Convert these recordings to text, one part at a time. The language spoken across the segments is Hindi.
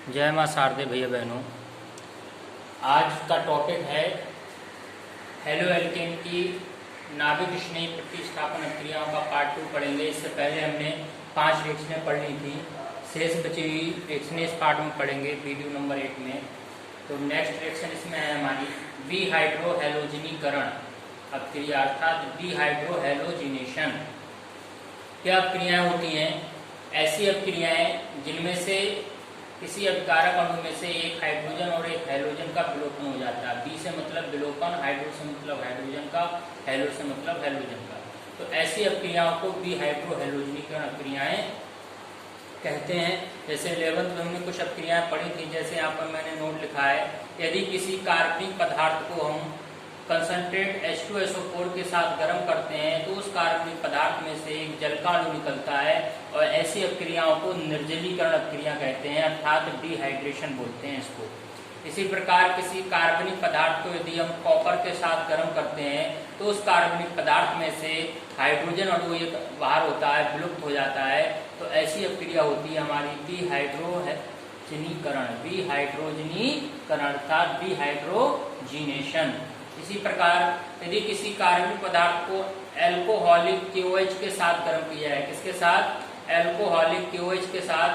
जय माँ शारदे भैया बहनों। आज का टॉपिक है हेलो एल्केन की नाभिक स्नेही प्रतिस्थापन क्रियाओं का पार्ट 2 पढ़ेंगे। इससे पहले हमने 5 रिएक्शनें पढ़ ली थी, शेष बची हुई रिएक्शनें इस पार्ट में पढ़ेंगे वीडियो नंबर 8 में। तो नेक्स्ट रिएक्शन इसमें है हमारी डिहाइड्रोहैलोजिनीकरण अपक्रिया अर्थात डिहाइड्रोहैलोजिनेशन। क्या अपक्रियाएं होती हैं? ऐसी अपक्रियाएं जिनमें से किसी अभिकारक अणु में से एक हाइड्रोजन और एक हैलोजन का विलोपन हो जाता है। बी से मतलब विलोपन, हाइड्रो से मतलब हाइड्रोजन का, हैलो से मतलब हैलोजन का। तो ऐसी अपक्रियाओं को डिहाइड्रोहैलोजिनीकरण अपक्रियाएं कहते हैं। जैसे 11th में हमने कुछ अपक्रियाएं पढ़ी थी, जैसे यहाँ पर मैंने नोट लिखा है, यदि किसी कार्बनिक पदार्थ को हम कंसंट्रेट H2SO4 के साथ गर्म करते हैं तो उस कार्बनिक पदार्थ में से एक जल का अणु निकलता है और ऐसी अपक्रियाओं को निर्जलीकरण अपक्रिया कहते हैं अर्थात डिहाइड्रेशन बोलते हैं इसको। इसी प्रकार किसी कार्बनिक पदार्थ को यदि हम कॉपर के साथ गर्म करते हैं तो उस कार्बनिक पदार्थ में से हाइड्रोजन अणु एक बाहर होता है, विलुप्त हो जाता है। तो ऐसी अपक्रिया होती है हमारी डिहाइड्रोजनीकरण अर्थात डिहाइड्रोजिनेशन। इसी प्रकार यदि किसी कार्बनिक पदार्थ को एल्कोहलिक KOH के साथ गर्म किया है, किसके साथ? एल्कोहलिक KOH के साथ,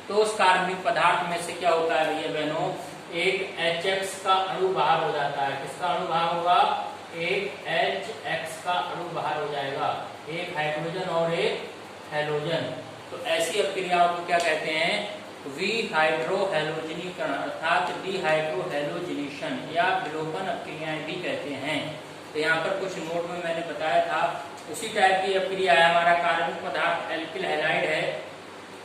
तो उस कार्बनिक पदार्थ में से क्या होता है भैया बहनों? एक HX का अणु बाहर हो जाता है। किसका अणु बाहर होगा? एक HX का अणु बाहर हो जाएगा, एक हाइड्रोजन और एक हैलोजन। तो ऐसी अपक्रियाओं को क्या कहते हैं? डिहाइड्रोहैलोजिनीकरण अर्थात डिहाइड्रोहैलोजिनेशन या विलोपन अपक्रियाएं भी कहते हैं। तो यहाँ पर कुछ नोट में मैंने बताया था, उसी टाइप की अपक्रिया है। हमारा कार्बनिक पदार्थ एल्किल हैलाइड है,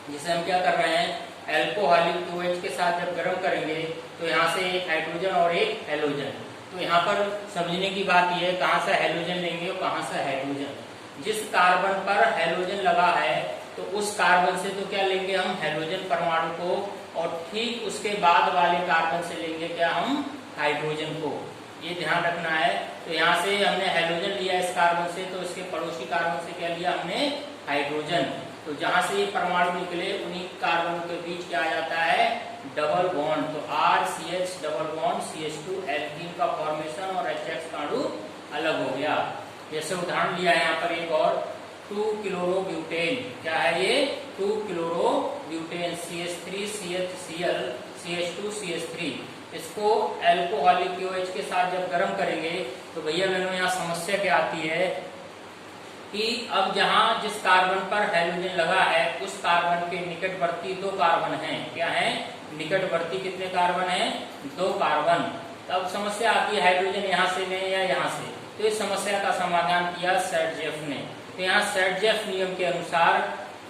जिसे हम क्या कर रहे हैं? एल्कोहलिक KOH के साथ जब गर्म करेंगे तो यहाँ से एक हाइड्रोजन और एक हैलोजन। तो यहाँ पर समझने की बात यह है, कहाँ से हैलोजन लेंगे और कहाँ से हाइड्रोजन। जिस कार्बन पर हैलोजन लगा है तो उस कार्बन से तो क्या लेंगे हम? हैलोजन परमाणु को, और ठीक उसके बाद वाले कार्बन से लेंगे क्या हम? हाइड्रोजन को। ये ध्यान रखना है। तो यहाँ से हमने हैलोजन लिया इस कार्बन से, तो इसके पड़ोसी कार्बन से क्या लिया हमने? हाइड्रोजन। तो जहां से ये परमाणु निकले उन्हीं कार्बन के बीच क्या आ जाता है? Double bond. तो RCH double bond CH2 alkene का फॉर्मेशन और HX का अणु अलग हो गया। जैसे उदाहरण लिया है यहाँ पर एक और 2-क्लोरोब्यूटेन। क्या है ये? 2-क्लोरोब्यूटेन CH3CHCl CH2 CH3। इसको एल्कोहलिक KOH के साथ जब गर्म करेंगे तो भैया बहनों यहाँ समस्या क्या आती है कि अब जहां जिस कार्बन पर हैलोजन लगा है उस कार्बन के निकटवर्ती 2 कार्बन हैं। क्या है? निकटवर्ती कितने कार्बन हैं? 2 कार्बन। तब समस्या आती है हाइड्रोजन यहाँ से लें या यहाँ से। तो इस समस्या का समाधान किया सेटजेफ ने। तो यहाँ सेटजेफ नियम के अनुसार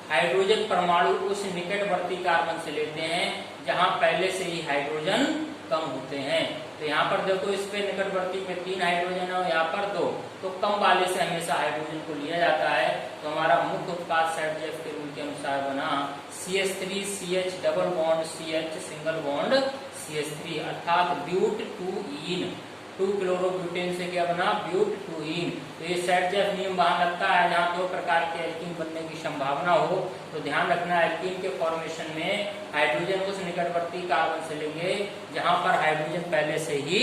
हाइड्रोजन परमाणु उस निकटवर्ती कार्बन से लेते हैं जहां पहले से ही हाइड्रोजन कम होते हैं। तो यहाँ पर देखो, इस पे निकटवर्ती में 3 हाइड्रोजन है और यहाँ पर 2, तो कम वाले से हमेशा हाइड्रोजन को लिया जाता है। तो हमारा मुख्य उत्पाद सेटजेफ के रूल के अनुसार बना CH3CH double bond CH single bond CH3 अर्थात ब्यूट-2-ईन। 2-क्लोरोब्यूटेन से क्या बना? ब्यूट-2-ईन। तो ये सेटजेफ नियम वहां लगता है जहां 2 प्रकार के एल्कीन बनने की संभावना हो। तो ध्यान रखना, एल्कीन के फॉर्मेशन में हाइड्रोजन उस निकटवर्ती कार्बन से लेंगे जहां पर हाइड्रोजन पहले से ही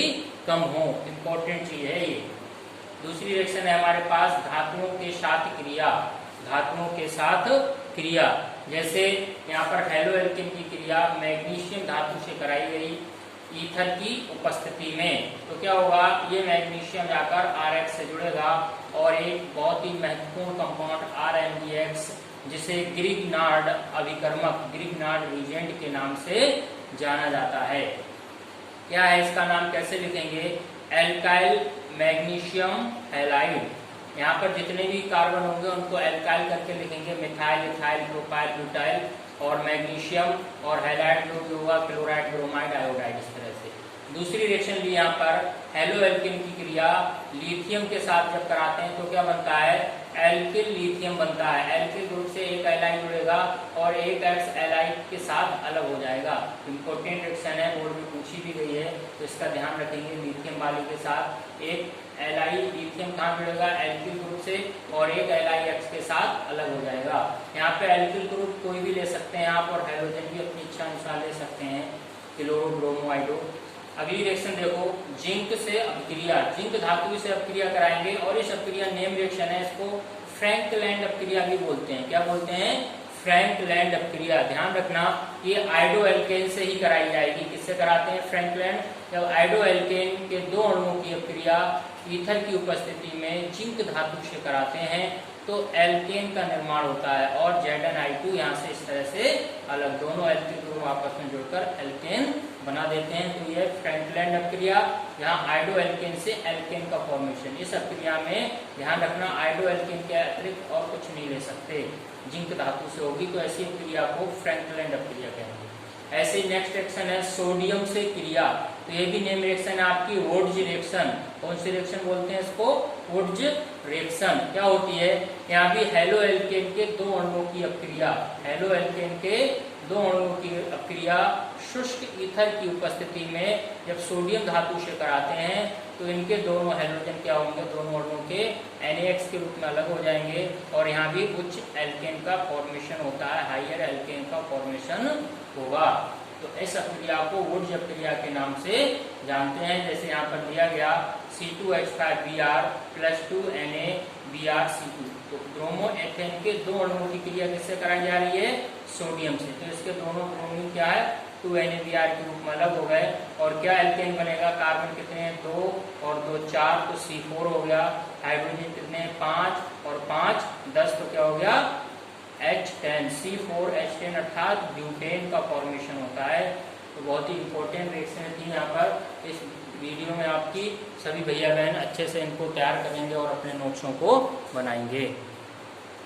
कम हो। इंपॉर्टेंट चीज है ये। दूसरी रिएक्शन है हमारे पास धातुओं के साथ क्रिया। धातुओं के साथ क्रिया, जैसे यहाँ पर हैलो एल्कीन की क्रिया मैग्नीशियम धातु से कराई गई ईथर की उपस्थिति में। तो क्या होगा? ये मैग्नीशियम जाकर RX से जुड़ेगा और एक बहुत ही महत्वपूर्ण कंपाउंड RMgX, जिसे ग्रिग्नार्ड अभिकर्मक, ग्रिग्नार्ड रिजेंट के नाम से जाना जाता है। क्या है इसका नाम? कैसे लिखेंगे? Alkyl magnesium halide. यहाँ पर जितने भी कार्बन होंगे उनको एल्काइल करके लिखेंगे, मिथाइल, इथाइल, प्रोपाइल, ब्यूटाइल, और मैग्नीशियम और हैलाइड जो भी होगा क्लोराइड, ब्रोमाइड, आयोडाइड, इस तरह से। दूसरी रिएक्शन ली यहाँ पर हैलो एल्कीन की क्रिया लिथियम के साथ जब कराते हैं तो क्या बनता है? एल्किल लिथियम बनता है। एल्किल ग्रुप से एक एलाइन जुड़ेगा और एक X एलाइन के साथ अलग हो जाएगा। इंपॉर्टेंट रिएक्शन है, बोर्ड में पूछी भी गई है, तो इसका ध्यान रखेंगे। लिथियम वाले के साथ एक एलआई लिथियम कहाँ जुड़ेगा? एल्किल ग्रुप से, और एक एलआई एक्स के साथ अलग हो जाएगा। यहाँ पे एल्किल ग्रुप कोई भी ले सकते हैं आप, और हाइड्रोजन भी अपनी इच्छा अनुसार ले सकते हैं। क्लोरोब्रोमोआइडो। अगली रिएक्शन देखो, जिंक से अपक्रिया, जिंक धातु से अपक्रिया कराएंगे और इस अपक्रिया नेम रिएक्शन है, इसको फ्रैंकलैंड अपक्रिया भी बोलते हैं। क्या बोलते हैं? फ्रैंकलैंड अपक्रिया। ध्यान रखना ये आयोडो एल्केन से ही कराई जाएगी। किससे कराते हैं? फ्रैंकलैंड। जब आयोडो एल्केन के दो अणुओं की अपक्रिया ईथर की उपस्थिति में जिंक धातु से कराते हैं तो एल्केन का निर्माण होता है और Zn(I2) यहाँ से इस तरह से अलग, दोनों एल्किल ग्रुप आपस में जुड़कर एल्केन बना देते हैं। तो यह फ्रैंकलैंड अपक्रिया, यहाँ आयोडो एल्केन से एल्केन का फॉर्मेशन। इस अपक्रिया में ध्यान रखना आयोडो एल्केन के अतिरिक्त और कुछ नहीं ले सकते, जिंक धातु से होगी, तो ऐसी क्रिया को फ्रैंकलैंड अपक्रिया कहेंगे। ऐसे नेक्स्ट रिएक्शन है सोडियम से क्रिया, तो ये भी नेम रिएक्शन है आपकी वुड्ज रिएक्शन। कौन सी रिएक्शन बोलते हैं इसको? वुड्ज रिएक्शन। क्या होती है? यहाँ भी हेलो एल्केन के दो अणुओं की अपक्रिया, हेलो एल्केन के दो अणुओं की अपक्रिया शुष्क ईथर की उपस्थिति में जब सोडियम धातु से कराते हैं तो इनके दोनों हाइड्रोजन क्या होंगे? दोनों अणुओं के NaX के रूप में अलग हो जाएंगे और यहाँ भी उच्च एल्केन का फॉर्मेशन होता है, हाइयर एल्केन का फॉर्मेशन होगा। तो इस अपक्रिया को वुड्ज अपक्रिया के नाम से जानते हैं। जैसे यहाँ पर दिया गया C2H5Br + 2 NaBrC2, तो ब्रोमो एथेन के दो अणुओं की क्रिया किससे कराई जा रही है? सोडियम से। तो इसके दोनों ब्रोमीन क्या है? 2 NaBr के रूप में अलग हो गए और क्या एल्केन बनेगा? कार्बन कितने हैं? 2 और 2 4, तो C4 हो गया। हाइड्रोजन कितने हैं? 5 और 5 10, तो क्या हो गया? H10, C4H10 अर्थात ब्यूटेन का फॉर्मेशन होता है। तो बहुत ही इंपॉर्टेंट रिएक्शन थी यहाँ पर। इस वीडियो में आपकी सभी भैया बहन अच्छे से इनको तैयार करेंगे और अपने नोट्सों को बनाएंगे।